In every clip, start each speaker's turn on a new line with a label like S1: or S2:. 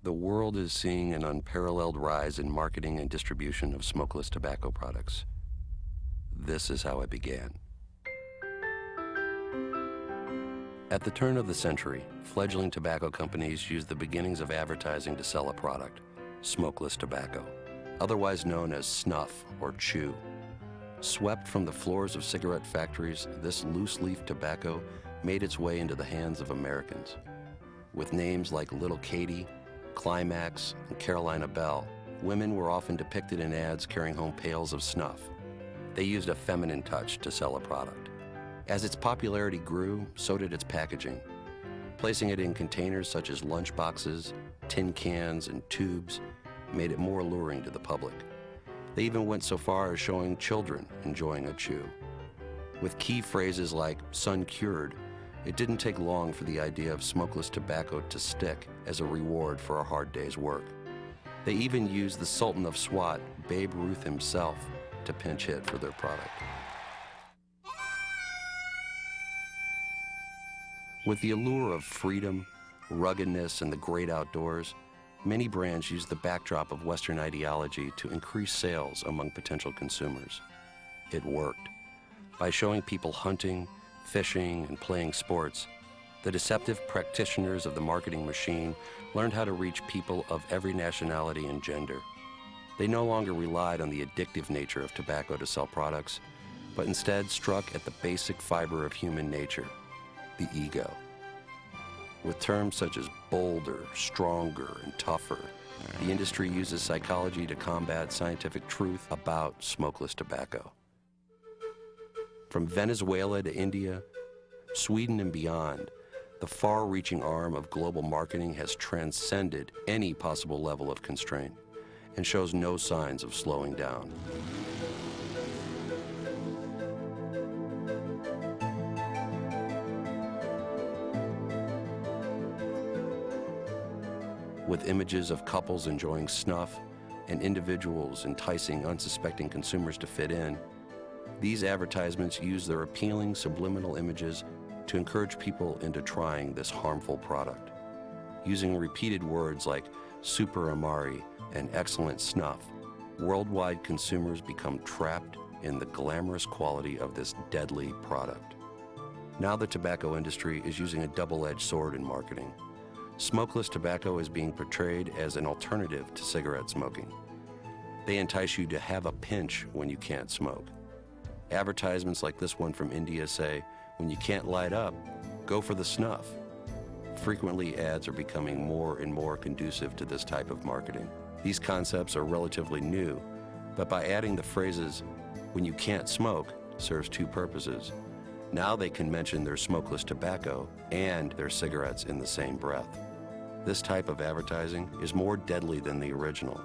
S1: The world is seeing an unparalleled rise in marketing and distribution of smokeless tobacco products. This is how it began. At the turn of the century, fledgling tobacco companies used the beginnings of advertising to sell a product, smokeless tobacco, otherwise known as snuff or chew. Swept from the floors of cigarette factories, this loose-leaf tobacco made its way into the hands of Americans. With names like Little Katie, Climax, and Carolina Belle, women were often depicted in ads carrying home pails of snuff. They used a feminine touch to sell a product. As its popularity grew, so did its packaging. Placing it in containers such as lunch boxes, tin cans, and tubes made it more alluring to the public. They even went so far as showing children enjoying a chew. With key phrases like "sun cured," it didn't take long for the idea of smokeless tobacco to stick as a reward for a hard day's work. They even used the Sultan of Swat, Babe Ruth himself, to pinch hit for their product. With the allure of freedom, ruggedness, and the great outdoors, many brands use the backdrop of Western ideology to increase sales among potential consumers. It worked. By showing people hunting, fishing, and playing sports, the deceptive practitioners of the marketing machine learned how to reach people of every nationality and gender. They no longer relied on the addictive nature of tobacco to sell products, but instead struck at the basic fiber of human nature, the ego. With terms such as bolder, stronger, and tougher, the industry uses psychology to combat scientific truth about smokeless tobacco. From Venezuela to India, Sweden and beyond, the far-reaching arm of global marketing has transcended any possible level of constraint and shows no signs of slowing down. With images of couples enjoying snuff and individuals enticing unsuspecting consumers to fit in, these advertisements use their appealing subliminal images to encourage people into trying this harmful product. Using repeated words like super amari and excellent snuff, worldwide consumers become trapped in the glamorous quality of this deadly product. Now the tobacco industry is using a double-edged sword in marketing. Smokeless tobacco is being portrayed as an alternative to cigarette smoking. They entice you to have a pinch when you can't smoke. Advertisements like this one from India say, when you can't light up, go for the snuff. Frequently, ads are becoming more and more conducive to this type of marketing. These concepts are relatively new, but by adding the phrases, when you can't smoke, serves two purposes. Now they can mention their smokeless tobacco and their cigarettes in the same breath. This type of advertising is more deadly than the original.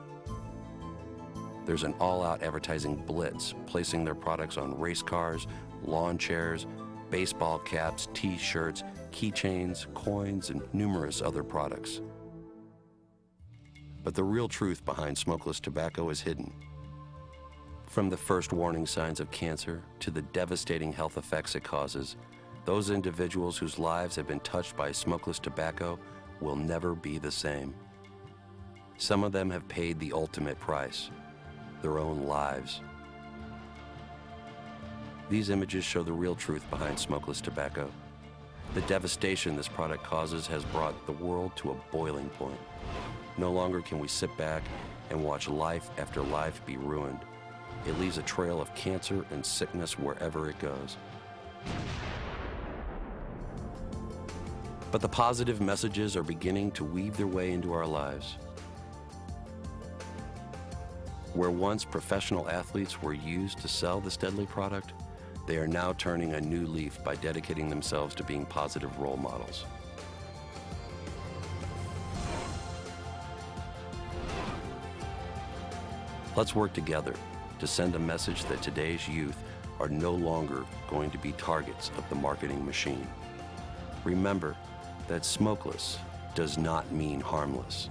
S1: There's an all-out advertising blitz, placing their products on race cars, lawn chairs, baseball caps, t-shirts, keychains, coins, and numerous other products. But the real truth behind smokeless tobacco is hidden. From the first warning signs of cancer to the devastating health effects it causes, those individuals whose lives have been touched by smokeless tobacco will never be the same. Some of them have paid the ultimate price, their own lives. These images show the real truth behind smokeless tobacco. The devastation this product causes has brought the world to a boiling point. No longer can we sit back and watch life after life be ruined. It leaves a trail of cancer and sickness wherever it goes. But the positive messages are beginning to weave their way into our lives. Where once professional athletes were used to sell this deadly product, they are now turning a new leaf by dedicating themselves to being positive role models. Let's work together to send a message that today's youth are no longer going to be targets of the marketing machine. Remember that smokeless does not mean harmless.